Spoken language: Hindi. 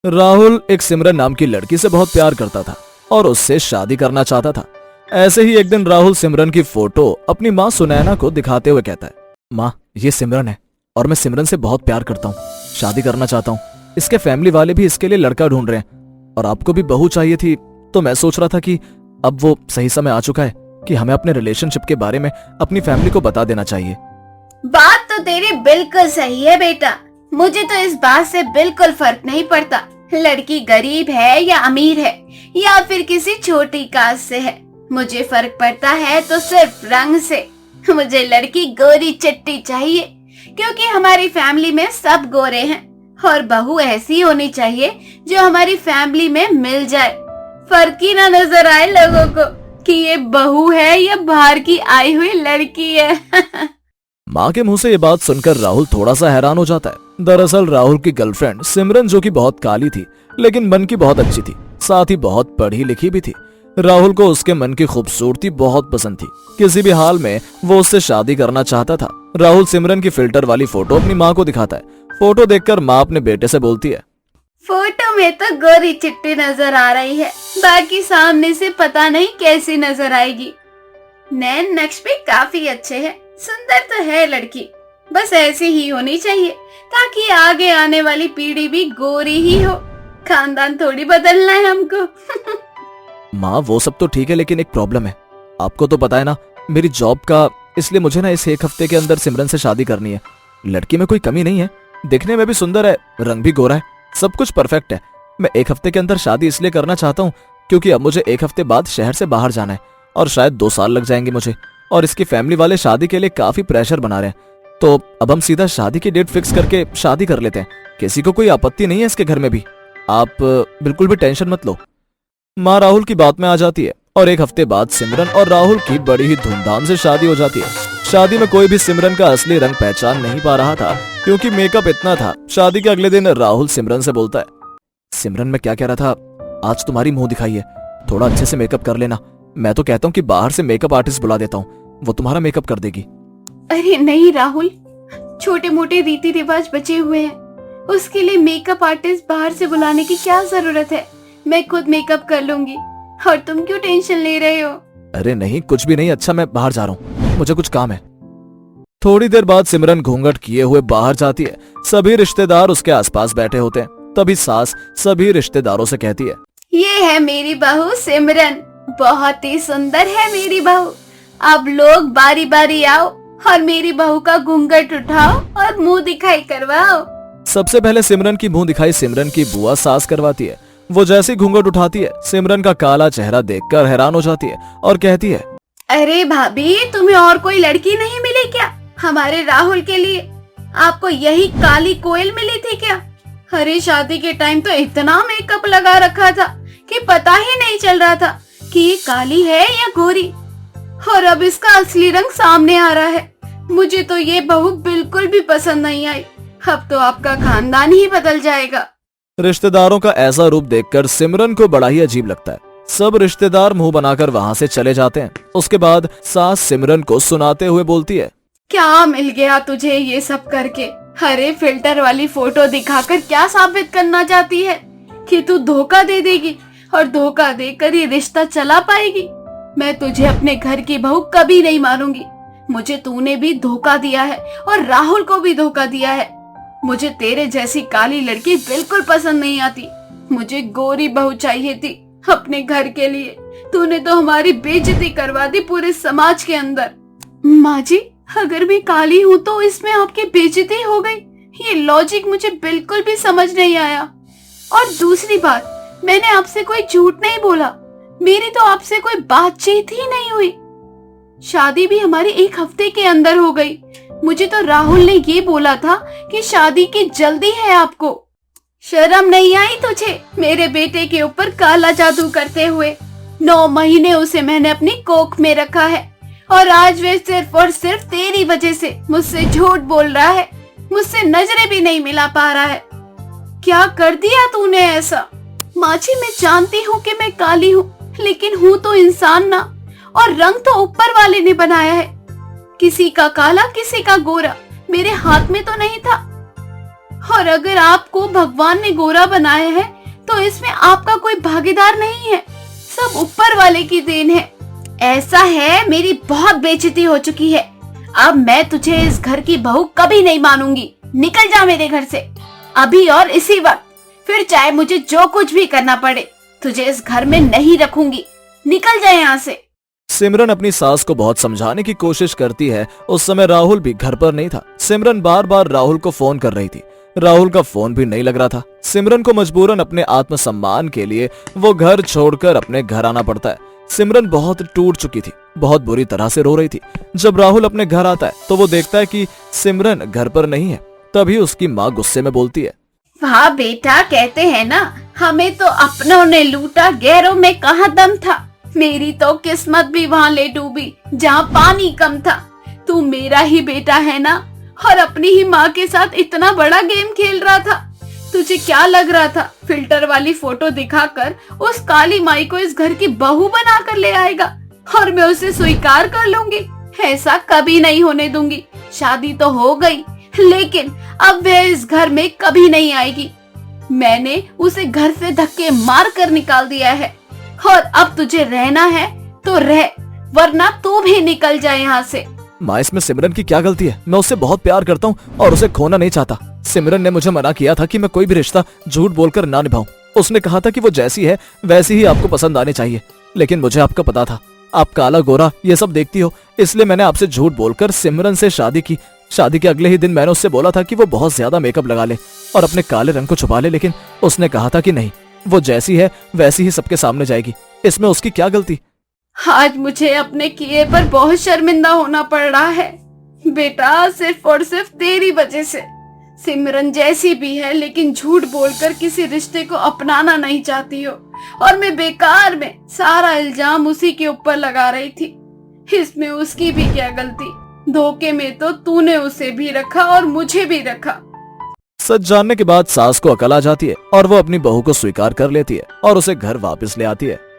राहुल एक सिमरन नाम की लड़की से बहुत प्यार करता था और उससे शादी करना चाहता था। ऐसे ही एक दिन राहुल सिमरन की फोटो अपनी माँ सुनैना को दिखाते हुए कहता है, माँ ये सिमरन है और मैं सिमरन से बहुत प्यार करता हूँ, शादी करना चाहता हूँ। इसके फैमिली वाले भी इसके लिए लड़का ढूंढ रहे हैं और आपको भी बहू चाहिए थी, तो मैं सोच रहा था कि अब वो सही समय आ चुका है कि हमें अपने रिलेशनशिप के बारे में अपनी फैमिली को बता देना चाहिए। बात तो तेरी बिल्कुल सही है बेटा, मुझे तो इस बात से बिल्कुल फर्क नहीं पड़ता लड़की गरीब है या अमीर है या फिर किसी छोटी कास्ट से है। मुझे फर्क पड़ता है तो सिर्फ रंग से। मुझे लड़की गोरी चिट्टी चाहिए क्योंकि हमारी फैमिली में सब गोरे हैं और बहू ऐसी होनी चाहिए जो हमारी फैमिली में मिल जाए। फर्क ही ना नजर आए लोगों को कि ये बहू है या बाहर की आई हुई लड़की है। माँ के मुंह से ये बात सुनकर राहुल थोड़ा सा हैरान हो जाता है। दरअसल राहुल की गर्लफ्रेंड सिमरन, जो कि बहुत काली थी लेकिन मन की बहुत अच्छी थी, साथ ही बहुत पढ़ी लिखी भी थी। राहुल को उसके मन की खूबसूरती बहुत पसंद थी। किसी भी हाल में वो उससे शादी करना चाहता था। राहुल सिमरन की फिल्टर वाली फोटो अपनी माँ को दिखाता है। फोटो देखकर माँ अपने बेटे से बोलती है, फोटो में तो गोरी चिट्टी नजर आ रही है, बाकी सामने से पता नहीं कैसी नजर आएगी। नैन नक्श भी काफी अच्छे हैं, सुंदर तो है लड़की, बस ऐसी ही होनी चाहिए ताकि आगे आने वाली पीढ़ी भी गोरी ही हो। खानदान थोड़ी बदलना है हमको। माँ वो सब तो ठीक है लेकिन एक प्रॉब्लम है। आपको तो पता है ना मेरी जॉब का, इसलिए मुझे ना इस एक हफ्ते के अंदर सिमरन से शादी करनी है। लड़की में कोई कमी नहीं है, दिखने में भी सुंदर है, रंग भी गोरा है, सब कुछ परफेक्ट है। मैं एक हफ्ते के अंदर शादी इसलिए करना चाहता हूँ क्योंकि अब मुझे एक हफ्ते बाद शहर से बाहर जाना है और शायद 2 साल लग जाएंगे मुझे, और इसकी फैमिली वाले शादी के लिए काफी प्रेशर बना रहे हैं। तो अब हम सीधा शादी की डेट फिक्स करके शादी कर लेते हैं। किसी को कोई आपत्ति नहीं है इसके घर में भी, आप बिल्कुल भी टेंशन मत लो। माँ राहुल की बात में आ जाती है और एक हफ्ते बाद सिमरन और राहुल की बड़ी ही धूमधाम से शादी हो जाती है। शादी में कोई भी सिमरन का असली रंग पहचान नहीं पा रहा था क्योंकि मेकअप इतना था। शादी के अगले दिन राहुल सिमरन से बोलता है, सिमरन मैं क्या कह रहा था, आज तुम्हारी मुंह दिखाई है, थोड़ा अच्छे से मेकअप कर लेना। मैं तो कहता हूँ कि बाहर से मेकअप आर्टिस्ट बुला देता हूँ, वो तुम्हारा मेकअप कर देगी। अरे नहीं राहुल, छोटे मोटे रीति रिवाज बचे हुए हैं, उसके लिए मेकअप आर्टिस्ट बाहर से बुलाने की क्या जरूरत है। मैं खुद मेकअप कर लूंगी, और तुम क्यों टेंशन ले रहे हो। अरे नहीं कुछ भी नहीं, अच्छा मैं बाहर जा रहा हूँ, मुझे कुछ काम है। थोड़ी देर बाद सिमरन घूंघट किए हुए बाहर जाती है। सभी रिश्तेदार उसके आसपास बैठे होते हैं। तभी सास सभी रिश्तेदारों से कहती है, ये है मेरी बहू सिमरन, बहुत ही सुंदर है मेरी बहू। अब लोग बारी बारी आओ और मेरी बहू का घूंघट उठाओ और मुंह दिखाई करवाओ। सबसे पहले सिमरन की मुंह दिखाई सिमरन की बुआ सास करवाती है। वो जैसी घूंघट उठाती है, सिमरन का काला चेहरा देखकर हैरान हो जाती है और कहती है, अरे भाभी, तुम्हें और कोई लड़की नहीं मिली क्या हमारे राहुल के लिए? आपको यही काली कोयल मिली थी क्या? अरे शादी के टाइम तो इतना मेकअप लगा रखा था कि पता ही नहीं चल रहा था कि ये काली है या गोरी, और अब इसका असली रंग सामने आ रहा है। मुझे तो ये बहू बिल्कुल भी पसंद नहीं आई। अब तो आपका खानदान ही बदल जाएगा। रिश्तेदारों का ऐसा रूप देखकर सिमरन को बड़ा ही अजीब लगता है। सब रिश्तेदार मुंह बनाकर वहाँ से चले जाते हैं। उसके बाद सास सिमरन को सुनाते हुए बोलती है, क्या मिल गया तुझे ये सब करके? अरे फिल्टर वाली फोटो दिखाकर क्या साबित करना चाहती है कि तू धोखा दे देगी और धोखा देकर ये रिश्ता चला पाएगी? मैं तुझे अपने घर की बहू कभी नहीं मानूंगी। मुझे तूने भी धोखा दिया है और राहुल को भी धोखा दिया है। मुझे तेरे जैसी काली लड़की बिल्कुल पसंद नहीं आती। मुझे गोरी बहू चाहिए थी अपने घर के लिए। तूने तो हमारी बेइज्जती करवा दी पूरे समाज के अंदर। माँ जी, अगर मैं काली हूँ तो इसमें आपकी बेइज्जती हो गई, ये लॉजिक मुझे बिल्कुल भी समझ नहीं आया। और दूसरी बात, मैंने आपसे कोई झूठ नहीं बोला, मेरी तो आपसे कोई बातचीत ही नहीं हुई। शादी भी हमारी एक हफ्ते के अंदर हो गई। मुझे तो राहुल ने ये बोला था कि शादी की जल्दी है आपको। शर्म नहीं आई तुझे मेरे बेटे के ऊपर काला जादू करते हुए? 9 महीने उसे मैंने अपनी कोख में रखा है और आज वे सिर्फ और सिर्फ तेरी वजह से मुझसे झूठ बोल रहा है, मुझसे नजरें भी नहीं मिला पा रहा है। क्या कर दिया तूने ऐसा? माँ जी, मैं जानती हूँ कि मैं काली हूँ, लेकिन हूँ तो इंसान ना, और रंग तो ऊपर वाले ने बनाया है। किसी का काला किसी का गोरा, मेरे हाथ में तो नहीं था। और अगर आपको भगवान ने गोरा बनाया है तो इसमें आपका कोई भागीदार नहीं है, सब ऊपर वाले की देन है। ऐसा है, मेरी बहुत बेइज्जती हो चुकी है। अब मैं तुझे इस घर की बहू कभी नहीं मानूंगी। निकल जा मेरे घर से अभी और इसी वक्त, फिर चाहे मुझे जो कुछ भी करना पड़े, तुझे इस घर में नहीं रखूंगी। निकल जा यहाँ से। सिमरन अपनी सास को बहुत समझाने की कोशिश करती है। उस समय राहुल भी घर पर नहीं था। सिमरन बार बार राहुल को फोन कर रही थी। राहुल का फोन भी नहीं लग रहा था। सिमरन को मजबूरन अपने आत्मसम्मान के लिए वो घर छोड़कर अपने घर आना पड़ता है। सिमरन बहुत टूट चुकी थी, बहुत बुरी तरह से रो रही थी। जब राहुल अपने घर आता है तो वो देखता है कि सिमरन घर पर नहीं है। तभी उसकी माँ गुस्से में बोलती है, वाह बेटा, कहते हैं ना, हमें तो अपनों ने लूटा, गैरों में कहाँ दम था। मेरी तो किस्मत भी वहाँ ले डूबी जहाँ पानी कम था। तू मेरा ही बेटा है ना, और अपनी ही माँ के साथ इतना बड़ा गेम खेल रहा था। तुझे क्या लग रहा था फिल्टर वाली फोटो दिखाकर उस काली माई को इस घर की बहू बनाकर ले आएगा और मैं उसे स्वीकार कर लूंगी? ऐसा कभी नहीं होने दूंगी। शादी तो हो गई, लेकिन अब वह इस घर में कभी नहीं आएगी। मैंने उसे घर से धक्के मार कर निकाल दिया है, और अब तुझे रहना है तो रह, वरना तू भी निकल जाए यहाँ से। माँ, इसमें सिमरन की क्या गलती है? मैं उससे बहुत प्यार करता हूँ और उसे खोना नहीं चाहता। सिमरन ने मुझे मना किया था कि मैं कोई भी रिश्ता झूठ बोलकर ना निभाऊं। उसने कहा था कि वो जैसी है वैसी ही आपको पसंद आनी चाहिए, लेकिन मुझे आपका पता था, आप काला गोरा ये सब देखती हो, इसलिए मैंने आपसे झूठ बोलकर सिमरन से शादी की। शादी के अगले ही दिन मैंने उससे बोला था कि वो बहुत ज्यादा मेकअप लगा ले और अपने काले रंग को छुपा ले, लेकिन उसने कहा था कि नहीं, वो जैसी है वैसी ही सबके सामने जाएगी। इसमें उसकी क्या गलती? आज मुझे अपने किए पर बहुत शर्मिंदा होना पड़ रहा है बेटा, सिर्फ और सिर्फ तेरी वजह से। सिमरन जैसी भी है, लेकिन झूठ बोलकर किसी रिश्ते को अपनाना नहीं चाहती हो, और मैं बेकार में सारा इल्जाम उसी के ऊपर लगा रही थी। इसमें उसकी भी क्या गलती? धोखे में तो तूने उसे भी रखा और मुझे भी रखा। सच जानने के बाद सास को अकल आ जाती है और वो अपनी बहू को स्वीकार कर लेती है और उसे घर वापस ले आती है।